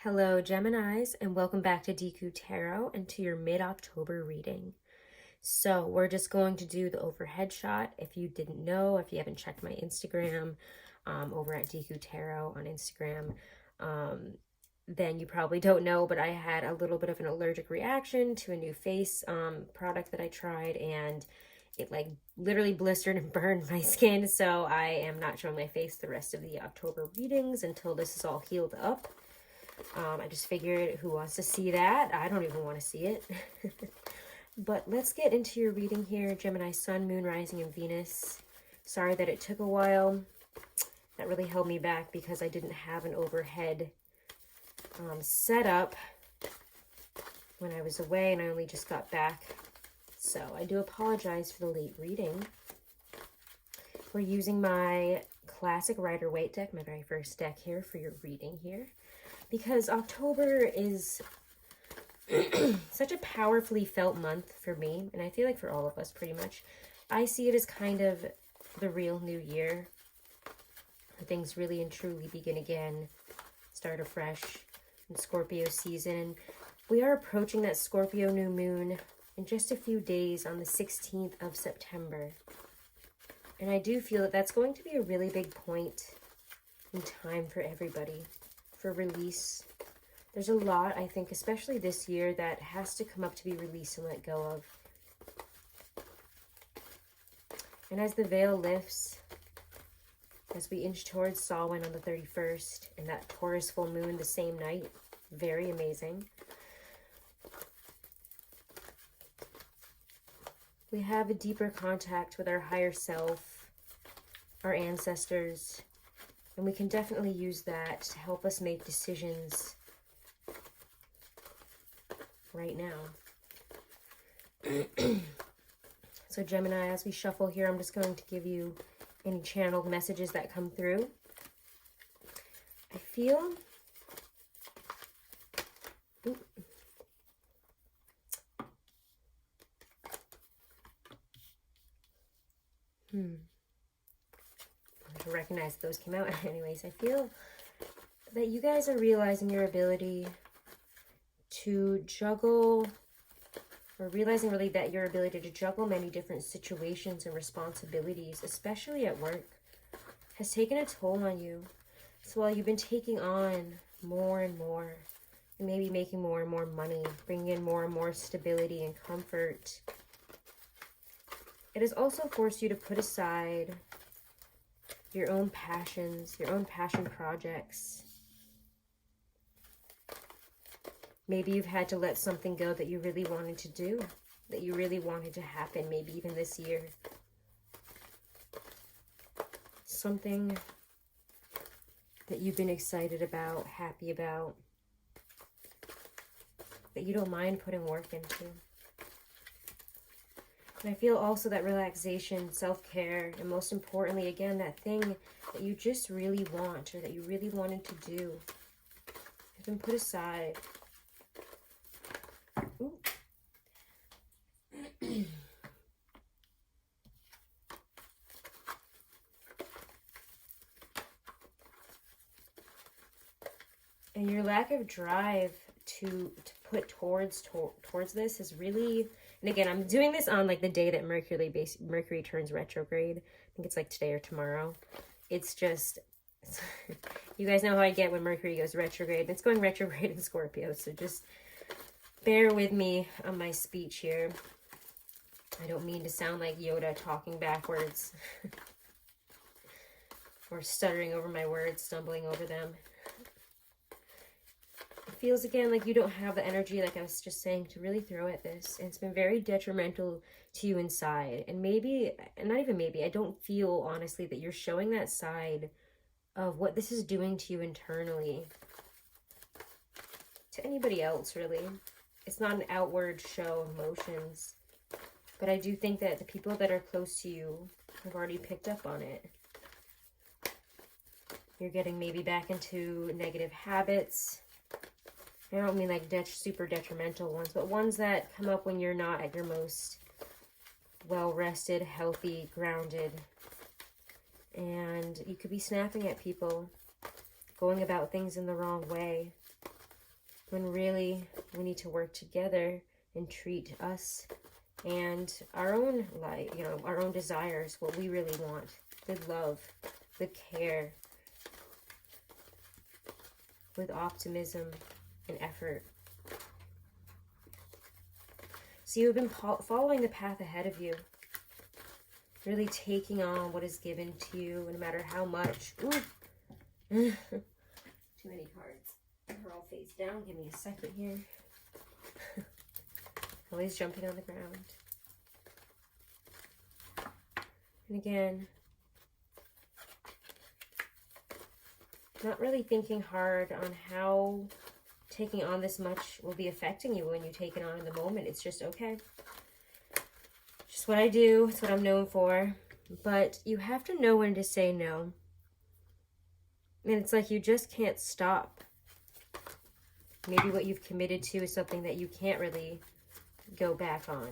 Hello, Geminis, and welcome back to Deku Tarot and to your mid-October reading. So we're just going to do the overhead shot. If you didn't know, if you haven't checked my Instagram, over at Deku Tarot on Instagram, then you probably don't know, but I had a little bit of an allergic reaction to a new face product that I tried, and it like literally blistered and burned my skin. So I am not showing my face the rest of the October readings until this is all healed up. I just figured, who wants to see that? I don't even want to see it. But let's get into your reading here. Gemini Sun, Moon, Rising, and Venus. Sorry that it took a while. That really held me back because I didn't have an overhead set up when I was away, and I only just got back. So I do apologize for the late reading. We're using my classic Rider-Waite deck, my very first deck here for your reading here. Because October is such a powerfully felt month for me, and I feel like for all of us pretty much. I see it as kind of the real new year. Things really and truly begin again, start afresh in Scorpio season. And we are approaching that Scorpio new moon in just a few days on the 16th of September. And I do feel that that's going to be a really big point in time for everybody. For release. There's a lot, I think, especially this year, that has to come up to be released and let go of. And as the veil lifts, as we inch towards Samhain on the 31st, and that Taurus full moon the same night, very amazing. We have a deeper contact with our higher self, our ancestors, and we can definitely use that to help us make decisions right now. So Gemini, as we shuffle here, I'm just going to give you any channeled messages that come through. I feel... I recognize those came out. Anyways, I feel that you guys are realizing your ability to juggle, or realizing really that your ability to juggle many different situations and responsibilities, especially at work, has taken a toll on you. So while you've been taking on more and more, and maybe making more and more money, bringing in more and more stability and comfort, it has also forced you to put aside your own passions, your own passion projects. Maybe you've had to let something go that you really wanted to do, that you really wanted to happen, maybe even this year. Something that you've been excited about, happy about, that you don't mind putting work into. And I feel also that relaxation, self-care, and most importantly, again, that thing that you just really want, or that you really wanted to do, has been put aside. Ooh. And your lack of drive to put towards this is really... And again, I'm doing this on like the day that Mercury turns retrograde. I think it's like today or tomorrow. It's just, you guys know how I get when Mercury goes retrograde. It's going retrograde in Scorpio, so just bear with me on my speech here. I don't mean to sound like Yoda talking backwards or stuttering over my words, stumbling over them. Feels again like you don't have the energy, like I was just saying, to really throw at this, and it's been very detrimental to you inside. And maybe, and not even maybe, I don't feel honestly that you're showing that side of what this is doing to you internally to anybody else, really. It's not an outward show of emotions, but I do think that the people that are close to you have already picked up on it. You're getting maybe back into negative habits. I don't mean like super detrimental ones, but ones that come up when you're not at your most well-rested, healthy, grounded. And you could be snapping at people, going about things in the wrong way. when really we need to work together and treat us and our own life, you know, our own desires, what we really want, with love, with care, with optimism and effort. So you've been following the path ahead of you, really taking on what is given to you, no matter how much. Ooh. Too many cards. They're all face down. Give me a second here. Always jumping on the ground. And again, not really thinking hard on how taking on this much will be affecting you when you take it on in the moment. It's just okay. Just what I do. It's what I'm known for. But you have to know when to say no. And it's like you just can't stop. Maybe what you've committed to is something that you can't really go back on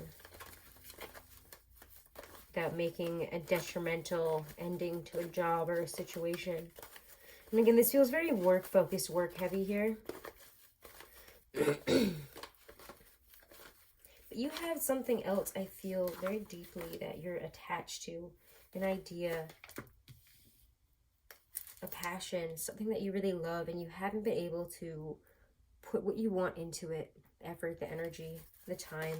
without making a detrimental ending to a job or a situation. And again, this feels very work-focused, work-heavy here. But you have something else, I feel, very deeply that you're attached to. An idea, a passion, something that you really love, and you haven't been able to put what you want into it. Effort, the energy, the time.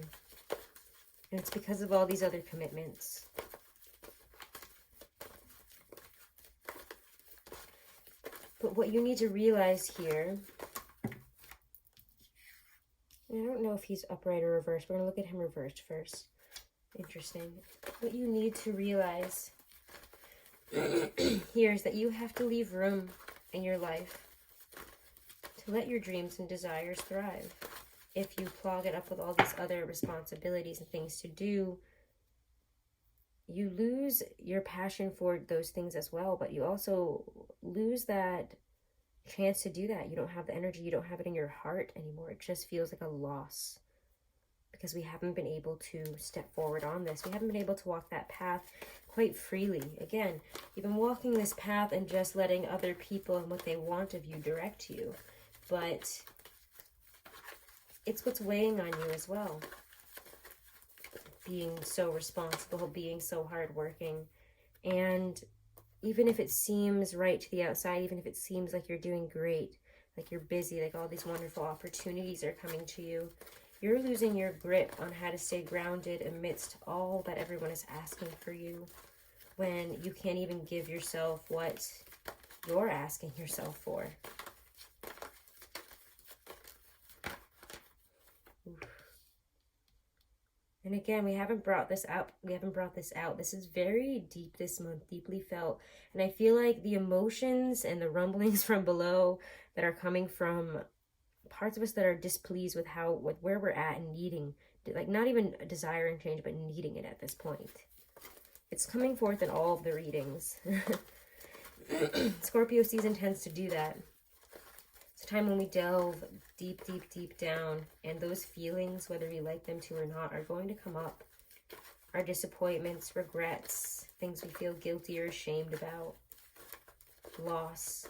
And it's because of all these other commitments. But what you need to realize here, and I don't know if he's upright or reversed. We're going to look at him reversed first. Interesting. What you need to realize here is that you have to leave room in your life to let your dreams and desires thrive. If you clog it up with all these other responsibilities and things to do, you lose your passion for those things as well, but you also lose that chance to do that. You don't have the energy, you don't have it in your heart anymore. It just feels like a loss because we haven't been able to step forward on this. We haven't been able to walk that path quite freely. Again, you've been walking this path and just letting other people and what they want of you direct you, but it's what's weighing on you as well. Being so responsible, being so hardworking, and even if it seems right to the outside, even if it seems like you're doing great, like you're busy, like all these wonderful opportunities are coming to you, you're losing your grip on how to stay grounded amidst all that everyone is asking for you when you can't even give yourself what you're asking yourself for. And again, we haven't brought this out. This is very deep this month, deeply felt. And I feel like the emotions and the rumblings from below that are coming from parts of us that are displeased with where we're at and needing, like not even desiring change, but needing it at this point. It's coming forth in all of the readings. Scorpio season tends to do that. It's a time when we delve deep, deep, deep down, and those feelings, whether we like them to or not, are going to come up. Our disappointments, regrets, things we feel guilty or ashamed about, loss,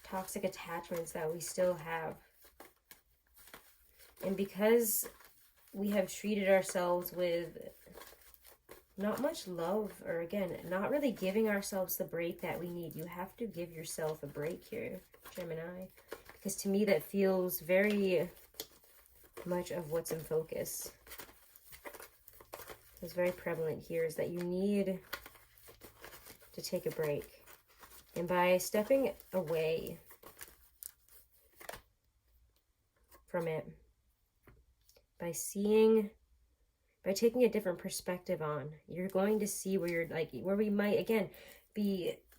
toxic attachments that we still have. And because we have treated ourselves with not much love, or again, not really giving ourselves the break that we need. You have to give yourself a break here, Gemini. Because to me, that feels very much of what's in focus. What's very prevalent here is that you need to take a break. And by stepping away from it, by taking a different perspective on, you're going to see where you're like, where we might again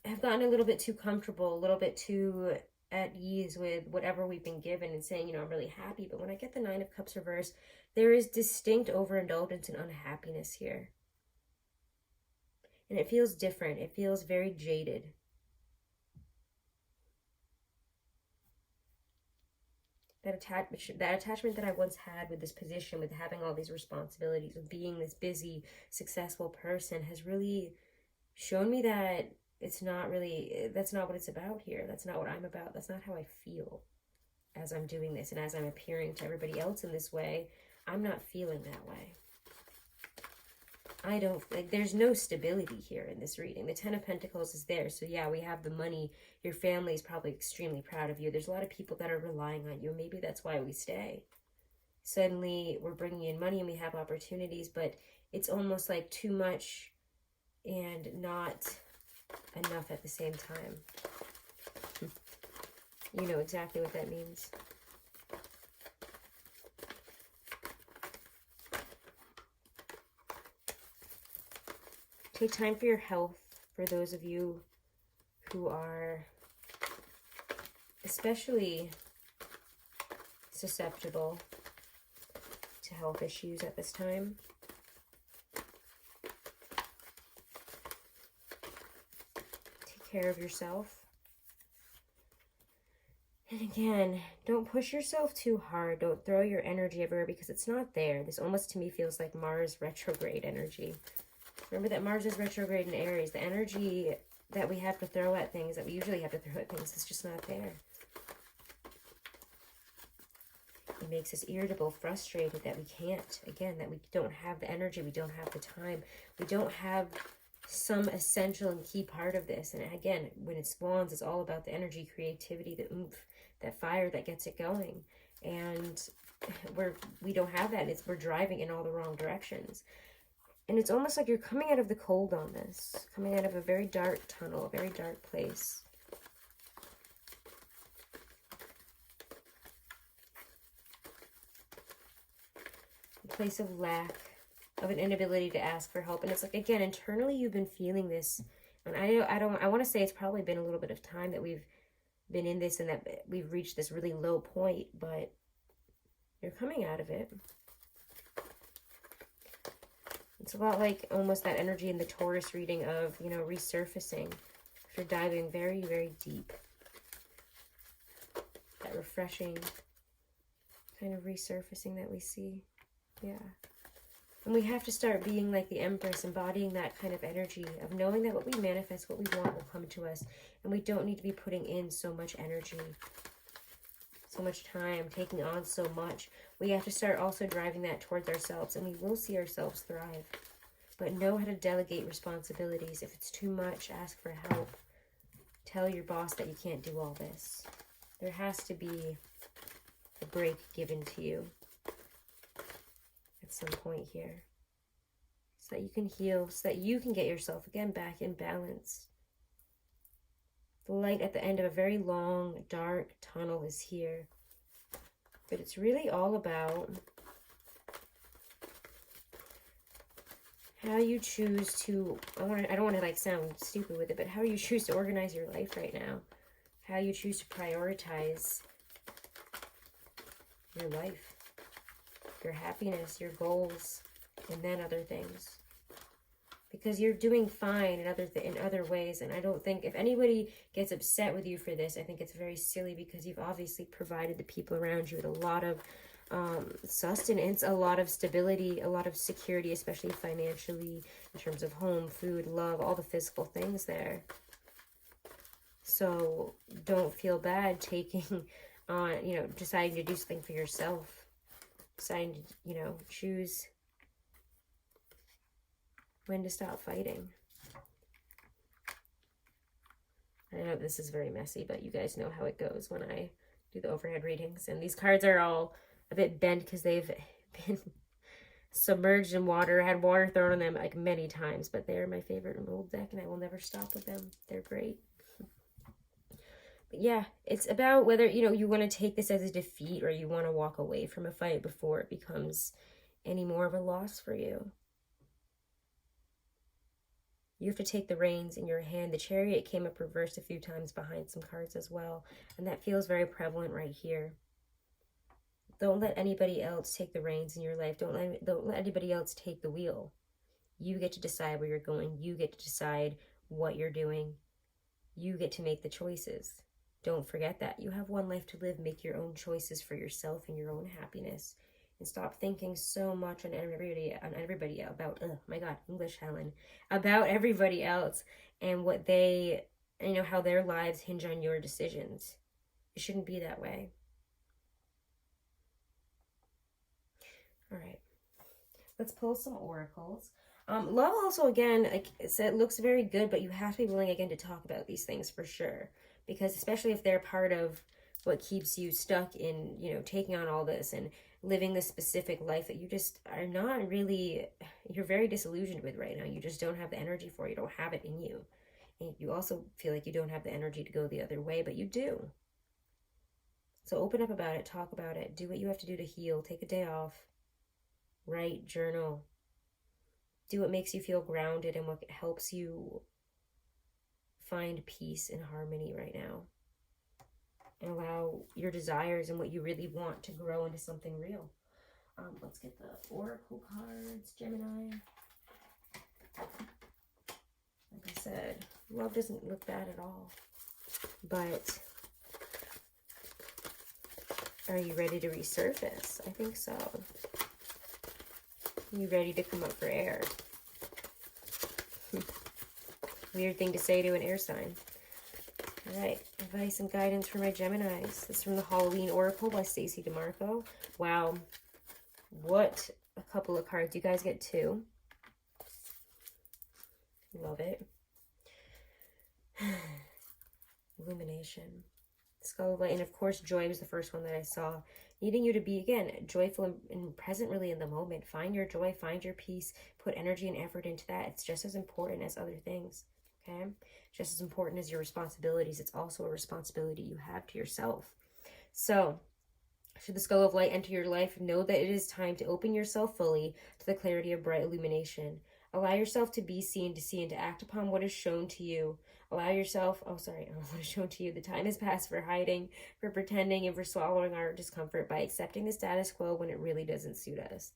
have gotten a little bit too comfortable, a little bit too at ease with whatever we've been given and saying, you know, I'm really happy. But when I get the Nine of Cups reversed, there is distinct overindulgence and unhappiness here. And it feels different. It feels very jaded. That attachment that I once had with this position, with having all these responsibilities, of being this busy, successful person, has really shown me that it's not really, that's not what it's about here. That's not what I'm about. That's not how I feel. as I'm doing this and as I'm appearing to everybody else in this way, I'm not feeling that way. I don't, like, there's no stability here in this reading. The Ten of Pentacles is there. So yeah, we have the money. Your family is probably extremely proud of you. There's a lot of people that are relying on you. Maybe that's why we stay. Suddenly we're bringing in money and we have opportunities, but it's almost like too much and not enough at the same time. You know exactly what that means. Take time for your health, for those of you who are especially susceptible to health issues at this time. Take care of yourself. And again, don't push yourself too hard. Don't throw your energy everywhere because it's not there. This almost to me feels like Mars retrograde energy. Remember that Mars is retrograde in Aries. The energy that we have to throw at things, that we usually have to throw at things, is just not there. It makes us irritable, frustrated that we can't. Again, that we don't have the energy, we don't have the time, we don't have some essential and key part of this. And again, when it spawns, it's all about the energy, creativity, the oomph, that fire that gets it going. And we don't have that. We're driving in all the wrong directions. And it's almost like you're coming out of the cold on this, coming out of a very dark tunnel, a very dark place. A place of lack, of an inability to ask for help. And it's like, again, internally you've been feeling this. And I want to say it's probably been a little bit of time that we've been in this and that we've reached this really low point, but you're coming out of it. It's a lot like almost that energy in the Taurus reading of, you know, resurfacing after diving very, very deep. That refreshing kind of resurfacing that we see. Yeah. And we have to start being like the Empress, embodying that kind of energy of knowing that what we manifest, what we want will come to us. And we don't need to be putting in so much energy, so much time, taking on so much. We have to start also driving that towards ourselves, and we will see ourselves thrive. But know how to delegate responsibilities. If it's too much, ask for help. Tell your boss that you can't do all this. There has to be a break given to you at some point here, so that you can heal, so that you can get yourself again back in balance. The light at the end of a very long, dark tunnel is here. But it's really all about how you choose to, I don't want to like sound stupid with it, but how you choose to organize your life right now. How you choose to prioritize your life, your happiness, your goals, and then other things. Because you're doing fine in other ways, and I don't think, if anybody gets upset with you for this, I think it's very silly, because you've obviously provided the people around you with a lot of sustenance, a lot of stability, a lot of security, especially financially, in terms of home, food, love, all the physical things there. So don't feel bad taking on, you know, deciding to do something for yourself, deciding to, you know, choose when to stop fighting. I know this is very messy, but you guys know how it goes when I do the overhead readings. And these cards are all a bit bent because they've been submerged in water, had water thrown on them like many times. But they're my favorite in the old deck, and I will never stop with them. They're great. But yeah, it's about whether, you know, you want to take this as a defeat or you want to walk away from a fight before it becomes any more of a loss for you. You have to take the reins in your hand. The Chariot came up reversed a few times behind some cards as well. And that feels very prevalent right here. Don't let anybody else take the reins in your life. Don't let anybody else take the wheel. You get to decide where you're going. You get to decide what you're doing. You get to make the choices. Don't forget that. You have one life to live. Make your own choices for yourself and your own happiness. And stop thinking so much on everybody about, oh my God, English, Helen, about everybody else and what they, you know, how their lives hinge on your decisions. It shouldn't be that way. All right. Let's pull some oracles. Love also, again, like I said, looks very good, but you have to be willing, again, to talk about these things for sure. Because especially if they're part of what keeps you stuck in, you know, taking on all this and living this specific life that you just are not really, you're very disillusioned with right now. You just don't have the energy for it. You don't have it in you. And you also feel like you don't have the energy to go the other way, but you do. So open up about it, talk about it, do what you have to do to heal, take a day off, write, journal, do what makes you feel grounded and what helps you find peace and harmony right now. And allow your desires and what you really want to grow into something real. Let's get the oracle cards, Gemini. Like I said, love doesn't look bad at all. But are you ready to resurface? I think so. You ready to come up for air? Weird thing to say to an air sign. All right, advice and guidance for my Geminis. This is from the Halloween Oracle by Stacey DeMarco. Wow, what a couple of cards. You guys get 2. Love it. Illumination. Skull of Light, and of course joy was the first one that I saw. Needing you to be, again, joyful and present really in the moment. Find your joy, find your peace, put energy and effort into that. It's just as important as other things, okay? Just as important as your responsibilities, it's also a responsibility you have to yourself. So, should the Skull of Light enter your life, know that it is time to open yourself fully to the clarity of bright illumination. Allow yourself to be seen, to see, and to act upon what is shown to you. Allow yourself, what is shown to you. The time has passed for hiding, for pretending, and for swallowing our discomfort by accepting the status quo when it really doesn't suit us.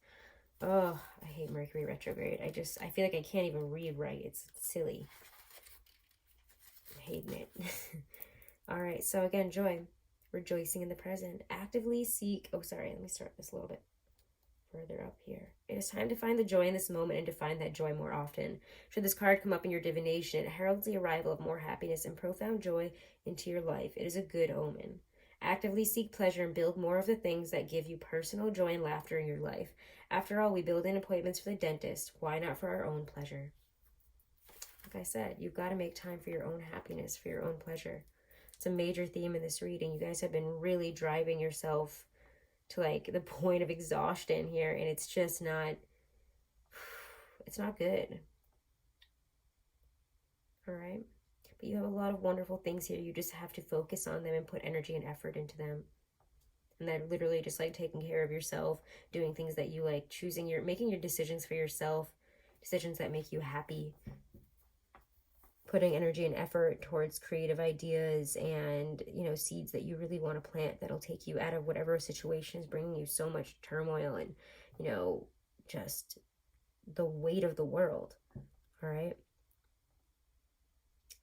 Oh, I hate Mercury retrograde. I feel like I can't even read right. It's silly. I'm hating it. All right, so again, joy. Rejoicing in the present. Actively seek, let me start this a little bit further up here. It is time to find the joy in this moment and to find that joy more often. Should this card come up in your divination, it heralds the arrival of more happiness and profound joy into your life. It is a good omen. Actively seek pleasure and build more of the things that give you personal joy and laughter in your life. After all, we build in appointments for the dentist. Why not for our own pleasure? Like I said, you've got to make time for your own happiness, for your own pleasure. It's a major theme in this reading. You guys have been really driving yourself to like the point of exhaustion here, and it's just not, it's not good. All right, but you have a lot of wonderful things here. You just have to focus on them and put energy and effort into them. And that literally just like taking care of yourself, doing things that you like, making your decisions for yourself, decisions that make you happy, putting energy and effort towards creative ideas and, you know, seeds that you really want to plant that'll take you out of whatever situation is bringing you so much turmoil and, you know, just the weight of the world. All right.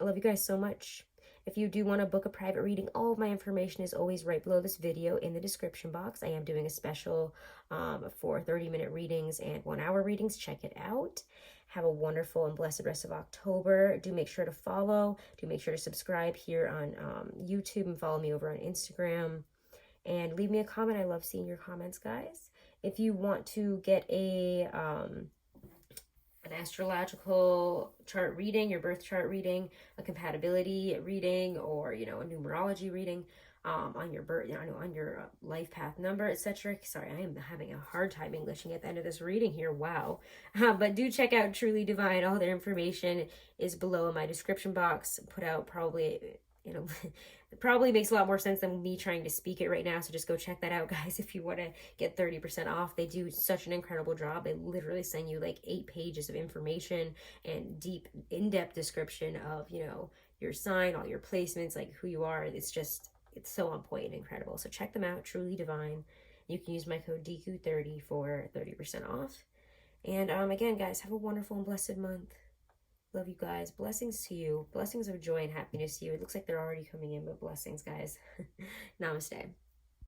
I love you guys so much. If you do want to book a private reading, all of my information is always right below this video in the description box. I am doing a special for 30-minute readings and 1-hour readings. Check it out. Have a wonderful and blessed rest of October. Do make sure to follow. Do make sure to subscribe here on YouTube and follow me over on Instagram. And leave me a comment. I love seeing your comments, guys. If you want to get an astrological chart reading, your birth chart reading, a compatibility reading, or, you know, a numerology reading on your birth, on your life path number, etc. Sorry, I am having a hard time Englishing at the end of this reading here. Wow. But do check out Truly Divine. All their information is below in my description box. Put out probably, you know, it probably makes a lot more sense than me trying to speak it right now. So just go check that out, guys, if you want to get 30% off. They do such an incredible job. They literally send you like 8 pages of information and deep, in-depth description of, you know, your sign, all your placements, like who you are. It's so on point and incredible. So check them out, Truly Divine. You can use my code DEKU30 for 30% off. And again, guys, have a wonderful and blessed month. Love you guys. Blessings to you. Blessings of joy and happiness to you. It looks like they're already coming in, but blessings, guys. Namaste.